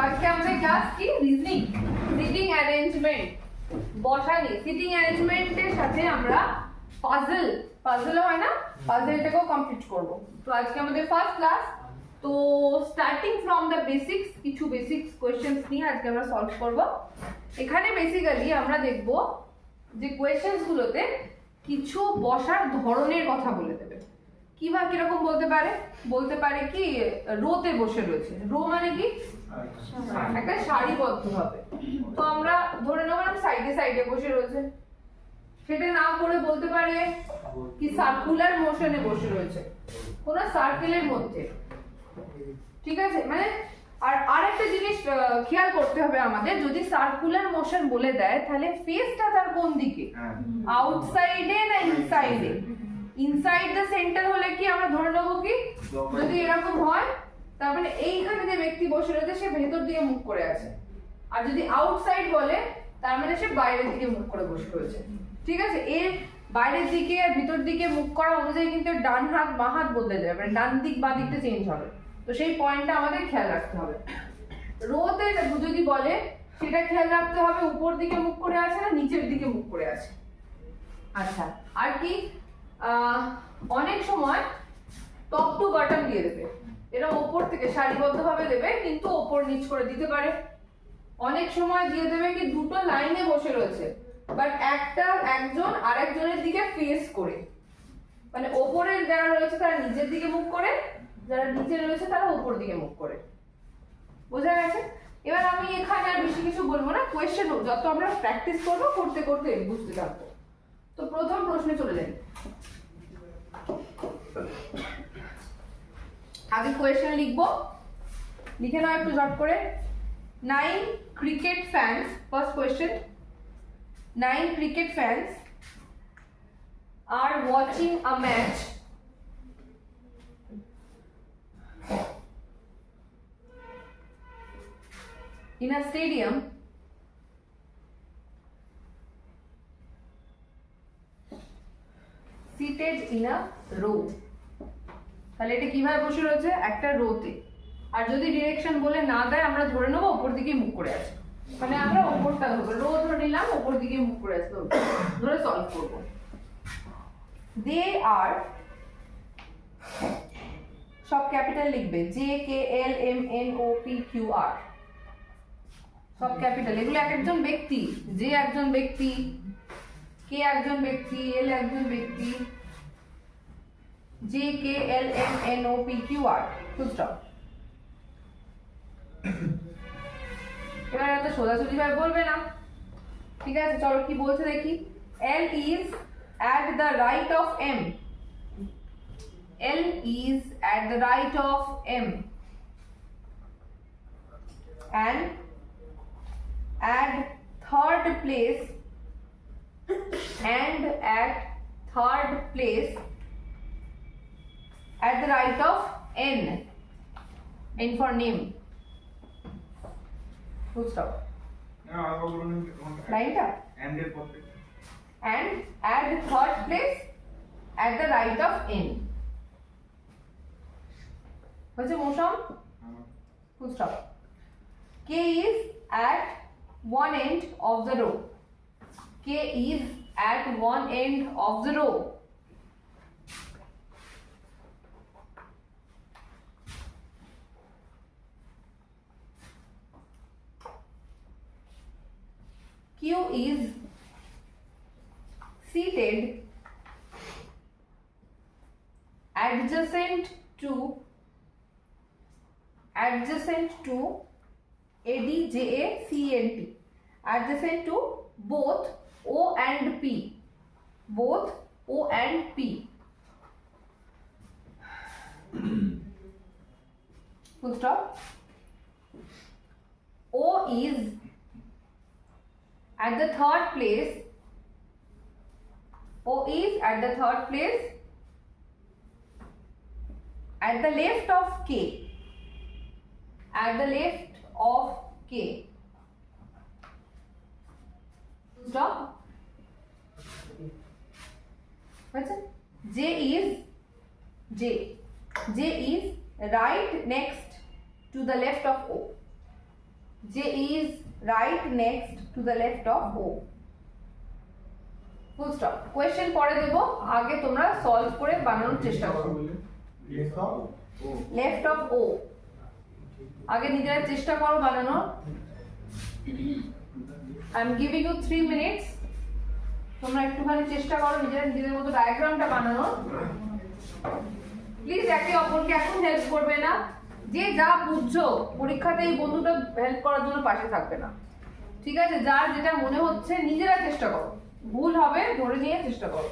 আজকে আমাদের ক্লাস কি রিজনিং, সিটিং অ্যারেঞ্জমেন্ট, বসানি। সিটিং অ্যারেঞ্জমেন্টের সাথে আমরা পাজলও হয় না, পাজলটাকেও কমপ্লিট করব। তো আজকে আমাদের ফার্স্ট ক্লাস। তো স্টার্টিং ফ্রম দ্য বেসিক্স, কিছু বেসিক্স কোয়েশ্চেন্স নিয়ে আজকে আমরা সলভ করব। এখানে বেসিক্যালি আমরা দেখব যে কোয়েশ্চেন্স গুলোতে কিছু বসার ধরনের কথা বলে দেবে। কিরকম বলতে পারে কি রোতে বসে রয়েছে। রো মানে কি একটা সারিবদ্ধ ভাবে। তো আমরা ধরে নেব সাইডে সাইডে বসে রয়েছে, সেটা না করে বলতে পারে কি সার্কুলার মোশনে বসে রয়েছে, কোন সার্কেলের মধ্যে। ঠিক আছে, মানে আর একটা জিনিস খেয়াল করতে হবে আমাদের, যদি সার্কুলার মোশন বলে দেয় তাহলে ফেসটা তার কোন দিকে, আউটসাইডে না ইনসাইডে। ইনসাইড দ্য সেন্টার হলে কি আমরা ধরে নেবো কি যদি এরকম হয় তার মানে এইখানে যে ব্যক্তি বসে রয়েছে সে ভেতর দিকে মুখ করে আছে, আর যদি আউটসাইড বলে তার মানে সে বাইরের দিকে মুখ করে বসে রয়েছে। ঠিক আছে, এর বাইরের দিকে আর ভিতর দিকে মুখ করা অনুযায়ী কিন্তু ডান হাত বাঁ হাত বদলে যাবে, মানে ডান দিক বাঁ দিকটা চেঞ্জ হবে। তো সেই পয়েন্টটা আমাদের খেয়াল রাখতে হবে। রোতে যদি বলে সেটা খেয়াল রাখতে হবে উপর দিকে মুখ করে আছে না নিচের দিকে মুখ করে আছে। আচ্ছা, আর কি অনেক সময় টপ টু বটম দিয়ে দেবে, এরা উপর থেকে সারিবদ্ধভাবে দেবে কিন্তু উপর নিচ করে দিতে পারে। অনেক সময় দিয়ে দেবে কি দুটো লাইনে বসে রয়েছে বাট একজন আরেকজনের দিকে ফেস করে, মানে ওপরের যারা রয়েছে তারা নিচের দিকে মুখ করে, যারা নিচে রয়েছে তারা উপর দিকে মুখ করে। বোঝা গেছে? এবার আমি এখানে আর বেশি কিছু বলবো না, কোয়েশ্চেন যত আমরা প্র্যাকটিস করবো করতে করতে বুঝতে থাকবো। তো প্রথম প্রশ্নে চলে যাই। আগে কোয়েশ্চেন লিখবো, লিখে নাও একটু ঝট করে। 9 cricket fans, first question, 9 cricket fans are watching a match in a stadium seated in a row. তাহলে এটা কিভাবে বসে রয়েছে একটা রোতে, আর যদি ডিরেকশন বলে না দেয় আমরা ধরে নেবো উপর দিকে মুখ করে আছে, মানে আমরা উপরটা ধরবো, রো ধরে নিলাম উপর দিকে মুখ করে আছে ধরে সলভ করব। দে আর, সব ক্যাপিটাল লিখবে, JKLMNOPQR, সব ক্যাপিটাল। এগুলো এক একজন ব্যক্তি, যে একজন ব্যক্তি, কে একজন ব্যক্তি, এল একজন ব্যক্তি, JKLMNOPQR, ফুল স্টপ। এবার এত সোজাসুজি ভাবে বলবে না, ঠিক আছে? চলো কি বলছে দেখি। L is at the right of M, L is at the right of M and at third place at the right of N, N for name, full stop. Lineটা and at the third place at the right of N হচ্ছে motion, full stop. K is at one end of the row, K is at one end of the row. Q is seated adjacent to ADJACENT, adjacent to both O and P, both O and P. Full stop. O is at the third place, O is at the third place at the left of K, at the left of K. Stop. What's it? J is right next to the left of O. J is right next to the left of O. Full stop. Question পরে দেব, আগে তোমরা solve করে বানানোর চেষ্টা করো। Left of O, আগে নিজেরা চেষ্টা করো বানানোর। I am giving you 3 minutes. তোমরা একটুখানি চেষ্টা করো নিজেদের মতো ডায়াগ্রামটা বানানোর। প্লিজ একে অপরকে এখন হেল্প করবে না, যে যা বুঝছো পরীক্ষাতে এই বন্ধুটা হেল্প করার জন্য পাশে থাকবে না, ঠিক আছে? যার যেটা মনে হচ্ছে নিজেরা চেষ্টা করো, ভুল হবে ধরে নিয়ে চেষ্টা করো।